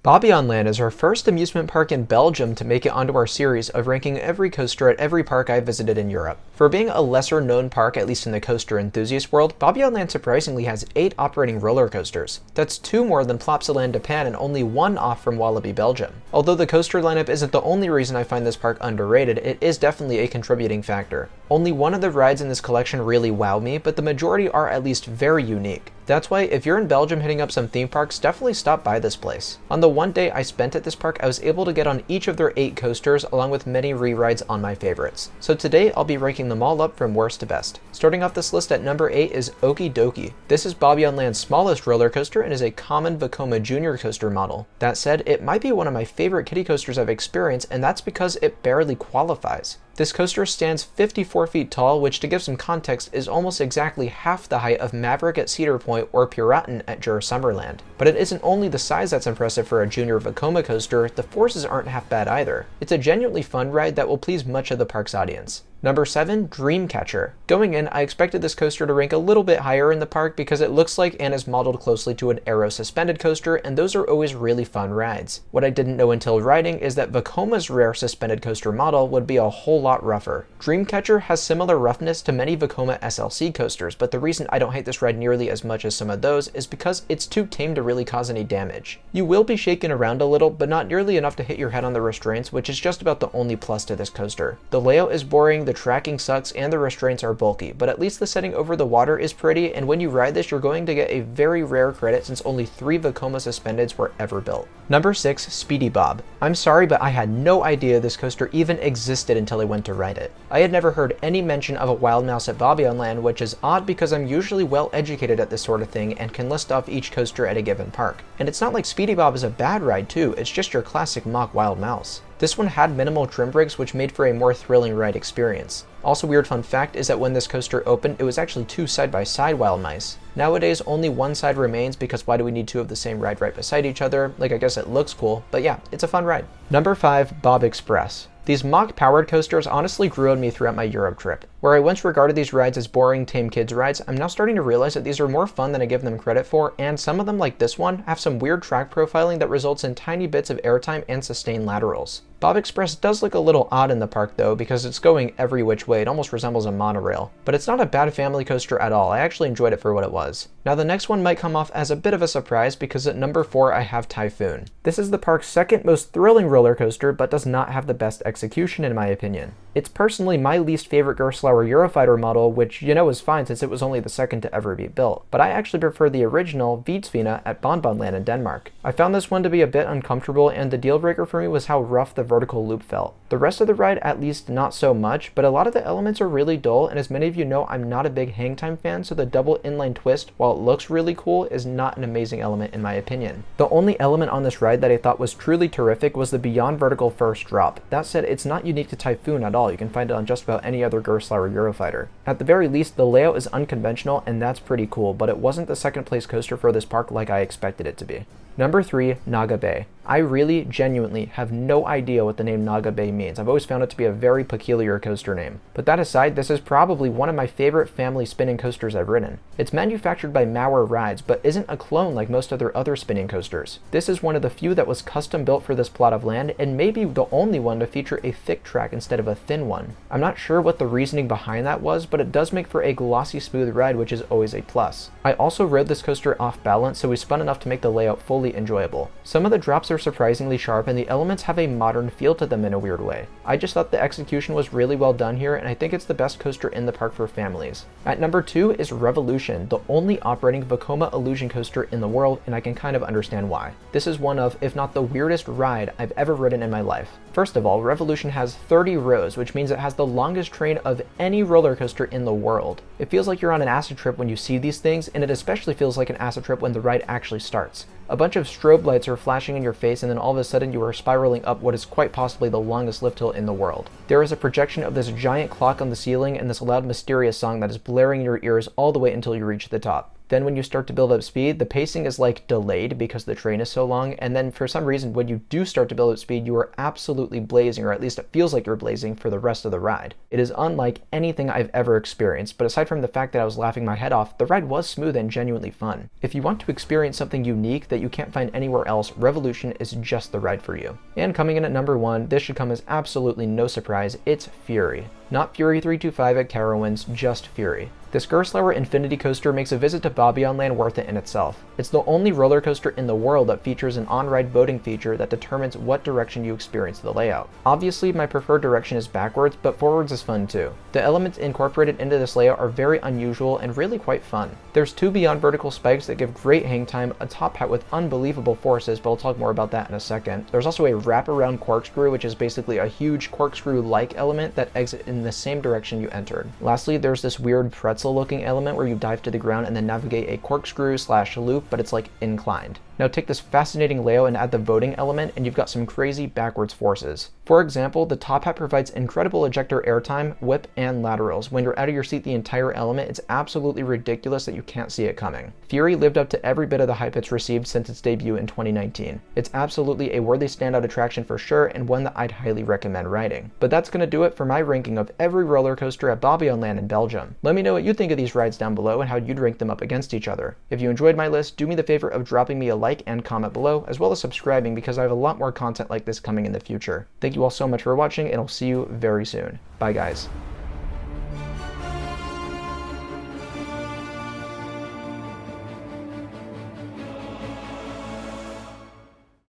Bobbejaanland is our first amusement park in Belgium to make it onto our series of ranking every coaster at every park I visited in Europe. For being a lesser known park, at least in the coaster enthusiast world, Bobbejaanland surprisingly has 8 operating roller coasters. That's 2 more than Plopsaland Japan and only 1 off from Walibi Belgium. Although the coaster lineup isn't the only reason I find this park underrated, it is definitely a contributing factor. Only one of the rides in this collection really wow me, but the majority are at least very unique. That's why if you're in Belgium hitting up some theme parks, definitely stop by this place. On the one day I spent at this park, I was able to get on each of their 8 coasters along with many re-rides on my favorites. So today I'll be ranking them all up from worst to best. Starting off this list at number 8 is Okie Dokie. This is Bobbejaanland's smallest roller coaster and is a common Vekoma Junior coaster model. That said, it might be one of my favorite kiddie coasters I've experienced, and that's because it barely qualifies. This coaster stands 54 feet tall, which to give some context is almost exactly half the height of Maverick at Cedar Point or Piraten at Jura Summerland. But it isn't only the size that's impressive for a junior Vekoma coaster, the forces aren't half bad either. It's a genuinely fun ride that will please much of the park's audience. Number 7, Dreamcatcher. Going in, I expected this coaster to rank a little bit higher in the park because it looks like and is modeled closely to an aero suspended coaster, and those are always really fun rides. What I didn't know until riding is that Vekoma's rare suspended coaster model would be a whole lot rougher. Dreamcatcher has similar roughness to many Vekoma SLC coasters, but the reason I don't hate this ride nearly as much as some of those is because it's too tame to really cause any damage. You will be shaken around a little, but not nearly enough to hit your head on the restraints, which is just about the only plus to this coaster. The layout is boring, the tracking sucks, and the restraints are bulky, but at least the setting over the water is pretty, and when you ride this you're going to get a very rare credit since only 3 Vekoma suspendeds were ever built. Number 6, Speedy Bob. I'm sorry, but I had no idea this coaster even existed until I went to ride it. I had never heard any mention of a wild mouse at Bobbejaanland, which is odd because I'm usually well educated at this sort of thing and can list off each coaster at a given park. And it's not like Speedy Bob is a bad ride too, it's just your classic mock wild mouse. This one had minimal trim breaks, which made for a more thrilling ride experience. Also, weird fun fact is that when this coaster opened, it was actually 2 side-by-side wild mice. Nowadays, only one side remains because why do we need 2 of the same ride right beside each other? Like, I guess it looks cool, but yeah, it's a fun ride. Number 5, Bob Express. These mock-powered coasters honestly grew on me throughout my Europe trip. Where I once regarded these rides as boring, tame kids rides, I'm now starting to realize that these are more fun than I give them credit for, and some of them, like this one, have some weird track profiling that results in tiny bits of airtime and sustained laterals. Bob Express does look a little odd in the park though, because it's going every which way. It almost resembles a monorail. But it's not a bad family coaster at all. I actually enjoyed it for what it was. Now the next one might come off as a bit of a surprise because at number 4 I have Typhoon. This is the park's second most thrilling roller coaster, but does not have the best execution in my opinion. It's personally my least favorite Gerstlauer Eurofighter model, which you know is fine since it was only the second to ever be built, but I actually prefer the original Vidsvina at Bonbonland in Denmark. I found this one to be a bit uncomfortable, and the deal breaker for me was how rough the vertical loop felt. The rest of the ride at least not so much, but a lot of the elements are really dull, and as many of you know, I'm not a big hang time fan, so the double inline twist, while it looks really cool, is not an amazing element in my opinion. The only element on this ride that I thought was truly terrific was the beyond vertical first drop. That said, it's not unique to Typhoon at all. You can find it on just about any other Gerstlauer Eurofighter. At the very least, the layout is unconventional, and that's pretty cool, but it wasn't the second place coaster for this park like I expected it to be. Number 3, Naga Bay. I really, genuinely have no idea what the name Naga Bay means. I've always found it to be a very peculiar coaster name. But that aside, this is probably one of my favorite family spinning coasters I've ridden. It's manufactured by Mauer Rides, but isn't a clone like most of their other spinning coasters. This is one of the few that was custom built for this plot of land, and maybe the only one to feature a thick track instead of a thin one. I'm not sure what the reasoning behind that was, but it does make for a glossy, smooth ride, which is always a plus. I also rode this coaster off balance, so we spun enough to make the layout fully enjoyable. Some of the drops are surprisingly sharp, and the elements have a modern feel to them in a weird way. I just thought the execution was really well done here, and I think it's the best coaster in the park for families. At number 2 is Revolution, the only operating Vekoma illusion coaster in the world, and I can kind of understand why. This is one of, if not the weirdest ride I've ever ridden in my life. First of all, Revolution has 30 rows, which means it has the longest train of any roller coaster in the world. It feels like you're on an acid trip when you see these things, and it especially feels like an acid trip when the ride actually starts. A bunch of strobe lights are flashing in your face, and then all of a sudden you are spiraling up what is quite possibly the longest lift hill in the world. There is a projection of this giant clock on the ceiling and this loud mysterious song that is blaring in your ears all the way until you reach the top. Then when you start to build up speed, the pacing is like delayed because the train is so long, and then for some reason when you do start to build up speed, you are absolutely blazing, or at least it feels like you're blazing for the rest of the ride. It is unlike anything I've ever experienced, but aside from the fact that I was laughing my head off, the ride was smooth and genuinely fun. If you want to experience something unique that you can't find anywhere else, Revolution is just the ride for you. And coming in at number 1, this should come as absolutely no surprise, it's Fury. Not Fury 325 at Carowinds, just Fury. This Gerstlauer Infinity Coaster makes a visit to Bobbejaanland worth it in itself. It's the only roller coaster in the world that features an on-ride voting feature that determines what direction you experience the layout. Obviously, my preferred direction is backwards, but forwards is fun too. The elements incorporated into this layout are very unusual and really quite fun. There's 2 beyond vertical spikes that give great hang time, a top hat with unbelievable forces, but I'll talk more about that in a second. There's also a wraparound corkscrew, which is basically a huge corkscrew-like element that exits in the same direction you entered. Lastly, there's this weird pretzel looking element where you dive to the ground and then navigate a corkscrew/loop, but it's like inclined. Now take this fascinating layout and add the voting element, and you've got some crazy backwards forces. For example, the top hat provides incredible ejector airtime, whip, and laterals. When you're out of your seat the entire element, it's absolutely ridiculous that you can't see it coming. Fury lived up to every bit of the hype it's received since its debut in 2019. It's absolutely a worthy standout attraction for sure, and one that I'd highly recommend riding. But that's gonna do it for my ranking of every roller coaster at Bobbejaanland in Belgium. Let me know what you think of these rides down below and how you'd rank them up against each other. If you enjoyed my list, do me the favor of dropping me a like and comment below, as well as subscribing, because I have a lot more content like this coming in the future. Thank you all so much for watching, and I'll see you very soon. Bye guys.